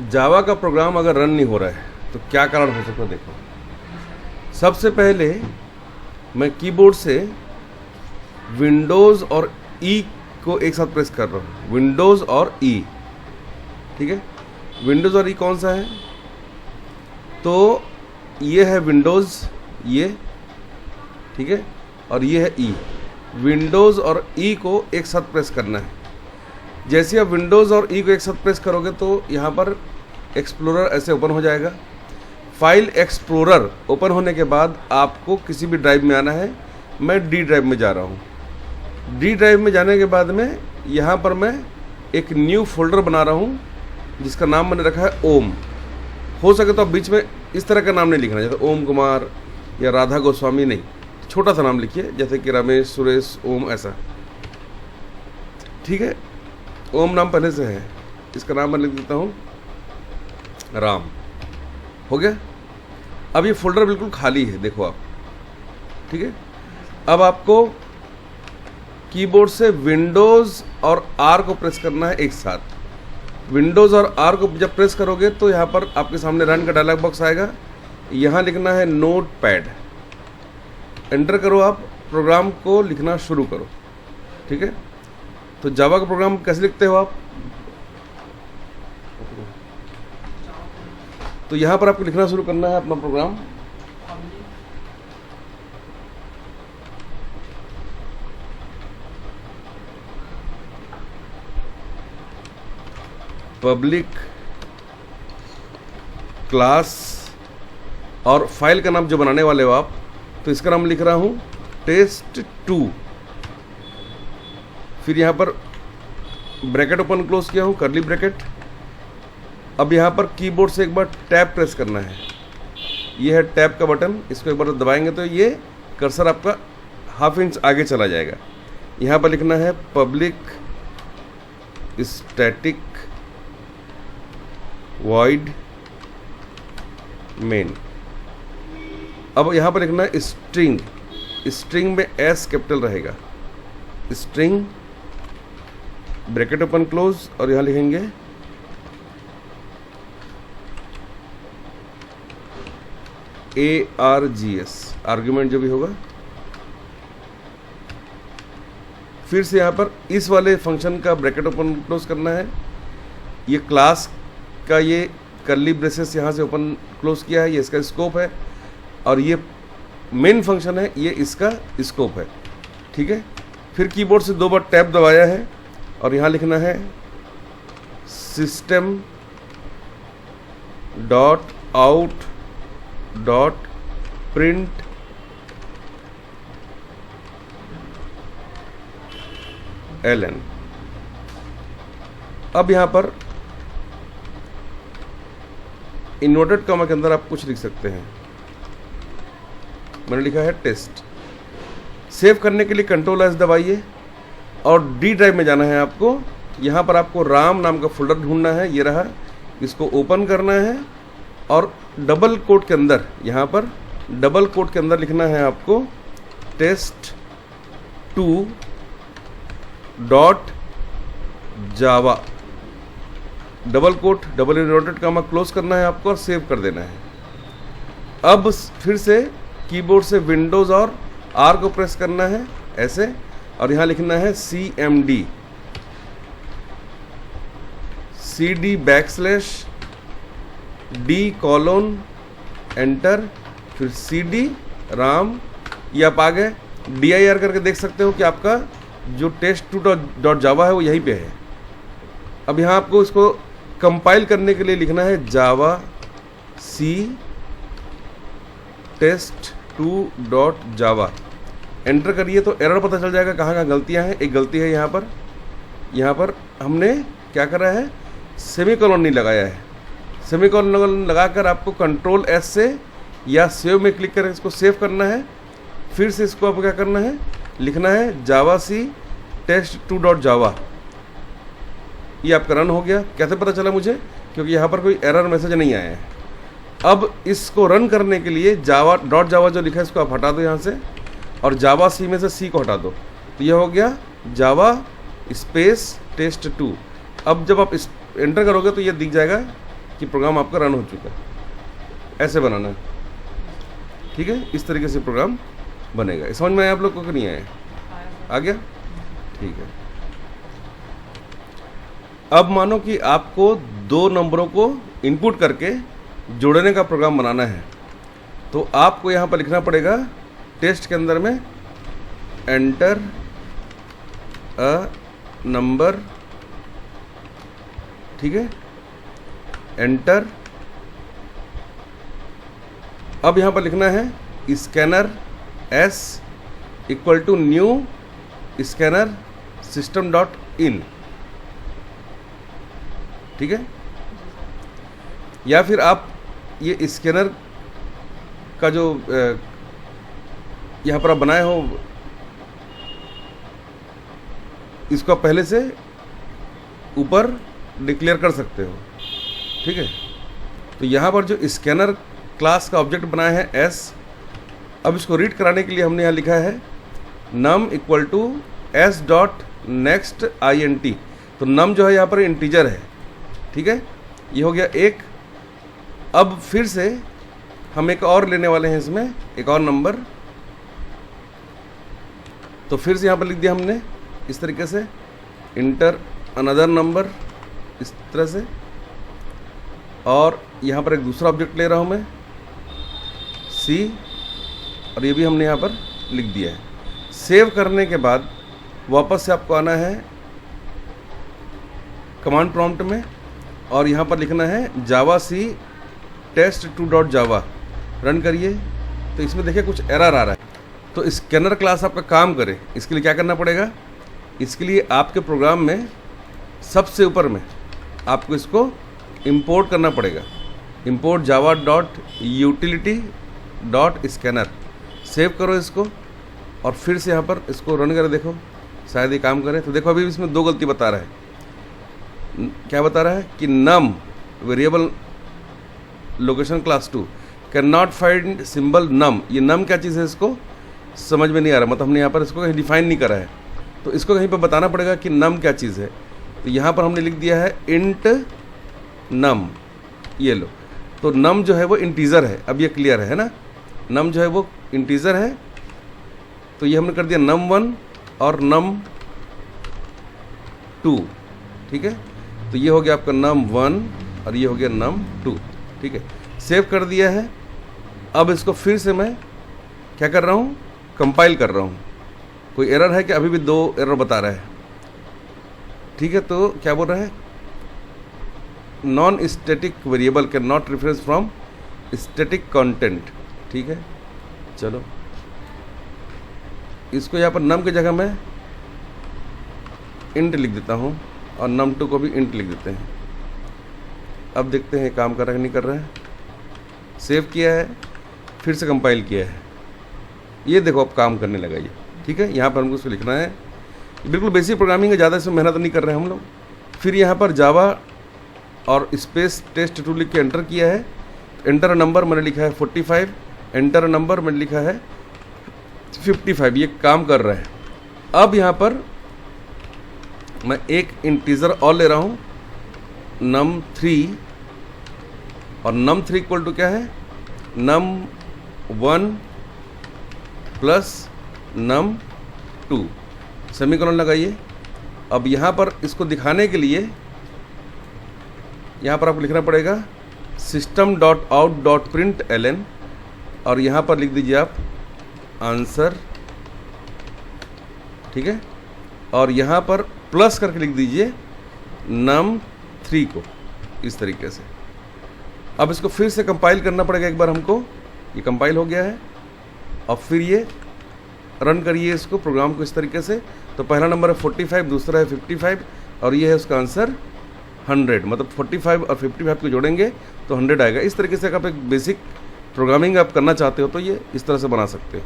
जावा का प्रोग्राम अगर रन नहीं हो रहा है तो क्या कारण हो सकता है? देखो, सबसे पहले मैं कीबोर्ड से विंडोज़ और ई को एक साथ प्रेस कर रहा हूँ, विंडोज़ और ई, ठीक है। विंडोज़ और ई कौन सा है? तो ये है विंडोज़, ये, ठीक है, और ये है ई। विंडोज़ और ई को एक साथ प्रेस करना है। जैसे आप विंडोज़ और ई को एक साथ प्रेस करोगे तो यहाँ पर एक्सप्लोरर ऐसे ओपन हो जाएगा। फाइल एक्सप्लोरर ओपन होने के बाद आपको किसी भी ड्राइव में आना है। मैं डी ड्राइव में जा रहा हूँ। डी ड्राइव में जाने के बाद में यहाँ पर मैं एक न्यू फोल्डर बना रहा हूँ जिसका नाम मैंने रखा है ओम। हो सके तो आप बीच में इस तरह का नाम नहीं लिखना, जैसे ओम कुमार या राधा गोस्वामी, नहीं, छोटा सा नाम लिखिए, जैसे कि रमेश, सुरेश, ओम, ऐसा, ठीक है। ओम नाम पहले से है, इसका नाम मैं लिख देता हूँ राम। हो गया। अब ये फोल्डर बिल्कुल खाली है, देखो आप, ठीक है। अब आपको कीबोर्ड से विंडोज़ और आर को प्रेस करना है एक साथ। विंडोज़ और आर को जब प्रेस करोगे तो यहाँ पर आपके सामने रन का डायलॉग बॉक्स आएगा। यहाँ लिखना है नोट पैड, एंटर करो, आप प्रोग्राम को लिखना शुरू करो, ठीक है। तो जावा का प्रोग्राम कैसे लिखते हो आप? तो यहाँ पर आपको लिखना शुरू करना है अपना प्रोग्राम। पब्लिक क्लास, और फाइल का नाम जो बनाने वाले हो आप, तो इसका नाम लिख रहा हूँ test2। फिर यहाँ पर ब्रैकेट ओपन क्लोज किया हूँ, कर्ली ब्रैकेट। अब यहाँ पर कीबोर्ड से एक बार टैब प्रेस करना है। ये है टैब का बटन, इसको एक बार दबाएंगे तो ये कर्सर आपका हाफ इंच आगे चला जाएगा। यहाँ पर लिखना है पब्लिक स्टैटिक वॉइड मेन। अब यहाँ पर लिखना है स्ट्रिंग, स्ट्रिंग में एस कैपिटल रहेगा, स्ट्रिंग, ब्रैकेट ओपन क्लोज, और यहाँ लिखेंगे ARGS, आर्ग्यूमेंट जो भी होगा। फिर से यहाँ पर इस वाले फंक्शन का ब्रैकेट ओपन क्लोज करना है। ये क्लास का ये कर्ली ब्रेसेस यहाँ से ओपन क्लोज किया है, ये इसका स्कोप है, और ये मेन फंक्शन है, ये इसका स्कोप है, ठीक है। फिर कीबोर्ड से 2 बार टैब दबाया है और यहाँ लिखना है system dot out dot print ln। अब यहाँ पर इन्वर्टेड कॉमा के अंदर आप कुछ लिख सकते हैं। मैंने लिखा है टेस्ट। सेव करने के लिए कंट्रोल एस दबाइए और डी ड्राइव में जाना है आपको। यहाँ पर आपको राम नाम का फोल्डर ढूंढना है, ये रहा, इसको ओपन करना है और डबल कोट के अंदर, यहाँ पर डबल कोट के अंदर लिखना है आपको test2 dot Java, double quote, double inverted comma close करना है आपको और सेव कर देना है। अब फिर से कीबोर्ड से विंडोज़ और आर को प्रेस करना है ऐसे, और यहाँ लिखना है cmd cd \d colon enter, फिर cd राम। ये आप आ गए। dir करके देख सकते हो कि आपका जो test2 डॉट जावा है वो यहीं पे है। अब यहाँ आपको इसको कंपाइल करने के लिए लिखना है जावा सी test2 डॉट जावा, एंटर करिए तो एरर पता चल जाएगा कहाँ कहाँ गलतियाँ हैं। एक गलती है यहाँ पर हमने क्या करा है, सेमीकोलन नहीं लगाया है। सेमीकोलन लगाकर आपको कंट्रोल एस से या सेव में क्लिक करके इसको सेव करना है। फिर से इसको आपको क्या करना है, लिखना है जावा सी test2 डॉट जावा। ये आपका रन हो गया। कैसे पता चला मुझे? क्योंकि यहाँ पर कोई एरर मैसेज नहीं आया है। अब इसको रन करने के लिए जावा डॉट जावा जो लिखा है इसको आप हटा दो यहाँ से, और जावा सी में से सी को हटा दो, तो यह हो गया जावा स्पेस test2। अब जब आप इस एंटर करोगे तो ये दिख जाएगा कि प्रोग्राम आपका रन हो चुका है। ऐसे बनाना है, ठीक है। इस तरीके से प्रोग्राम बनेगा। ये समझ में आया आप लोग को कि नहीं आया? आ गया, ठीक है। अब मानो कि आपको दो नंबरों को इनपुट करके जोड़ने का प्रोग्राम बनाना है, तो आपको यहाँ पर लिखना पड़ेगा टेस्ट के अंदर में एंटर अ नंबर, ठीक है, एंटर। अब यहाँ पर लिखना है scanner S equal to new scanner system dot in, ठीक है। या फिर आप ये स्कैनर का जो यहाँ पर आप बनाए हो, इसको आप पहले से ऊपर डिक्लेयर कर सकते हो, ठीक है। तो यहाँ पर जो स्कैनर क्लास का ऑब्जेक्ट बनाया है एस, अब इसको रीड कराने के लिए हमने यहाँ लिखा है num equal to S dot next INT। तो नम जो है यहाँ पर इंटीजर है, ठीक है। ये हो गया एक। अब फिर से हम एक और लेने वाले हैं इसमें, एक और नंबर। तो फिर से यहाँ पर लिख दिया हमने इस तरीके से इंटर अनदर नंबर, इस तरह से। और यहाँ पर एक दूसरा ऑब्जेक्ट ले रहा हूँ मैं C, और ये भी हमने यहाँ पर लिख दिया है। सेव करने के बाद वापस से आपको आना है कमांड प्रॉम्प्ट में, और यहाँ पर लिखना है जावा C test2.java। रन करिए तो इसमें देखिए कुछ एरर आ रहा है। तो स्कैनर क्लास आपका काम करे, इसके लिए क्या करना पड़ेगा? इसके लिए आपके प्रोग्राम में सबसे ऊपर में आपको इसको इंपोर्ट करना पड़ेगा। Import Java dot utility dot scanner. Save करो इसको और फिर से यहाँ पर इसको रन करें, देखो शायद ये काम करे। तो देखो अभी इसमें दो गलती बता रहा है। क्या बता रहा है कि num variable location class 2 can not find symbol num. ये नम क्या चीज़ है इसको समझ में नहीं आ रहा, मतलब हमने यहाँ पर इसको कहीं डिफाइन नहीं करा है, तो इसको कहीं पर बताना पड़ेगा कि नम क्या चीज़ है। तो यहाँ पर हमने लिख दिया है इंट नम, ये लो। तो नम जो है वो इंटीजर है, अब ये क्लियर है ना, नम जो है वो इंटीजर है। तो ये हमने कर दिया num1 और num2, ठीक है। तो ये हो गया आपका num1 और ये हो गया num2, ठीक है। सेव कर दिया है। अब इसको फिर से मैं क्या कर रहा हूँ, कंपाइल कर रहा हूँ। कोई एरर है कि अभी भी दो एरर बता रहा है, ठीक है। तो क्या बोल रहा है, non static variable can not reference from static content, ठीक है। चलो इसको यहाँ पर नम की जगह मैं इंट लिख देता हूँ और num2 को भी इंट लिख देते हैं। अब देखते हैं काम कर रहा है नहीं कर रहा है। सेव किया है, फिर से कंपाइल किया है, ये देखो अब काम करने लगा ये, ठीक है। यहाँ पर हमको इसको लिखना है, बिल्कुल बेसिक प्रोग्रामिंग है, ज़्यादा इसमें मेहनत नहीं कर रहे हैं हम लोग। फिर यहाँ पर जावा और स्पेस test2 लिख के एंटर किया है। एंटर नंबर मैंने लिखा है 45, एंटर नंबर मैंने लिखा है 55, ये काम कर रहा है। अब यहाँ पर मैं एक इंटीजर और ले रहा हूँ num3, और num3 इक्वल टू क्या है, num1 प्लस num2, सेमीकोलन लगाइए। अब यहाँ पर इसको दिखाने के लिए यहाँ पर आपको लिखना पड़ेगा system.out.println, और यहाँ पर लिख दीजिए आप आंसर, ठीक है। और यहाँ पर प्लस करके लिख दीजिए num3 को, इस तरीके से। अब इसको फिर से कंपाइल करना पड़ेगा एक बार हमको। ये कंपाइल हो गया है, और फिर ये रन करिए इसको, प्रोग्राम को इस तरीके से। तो पहला नंबर है 45, दूसरा है 55, और ये है उसका आंसर 100। मतलब 45 और 55 को जोड़ेंगे तो 100 आएगा। इस तरीके से अगर आप एक बेसिक प्रोग्रामिंग आप करना चाहते हो तो ये इस तरह से बना सकते हो।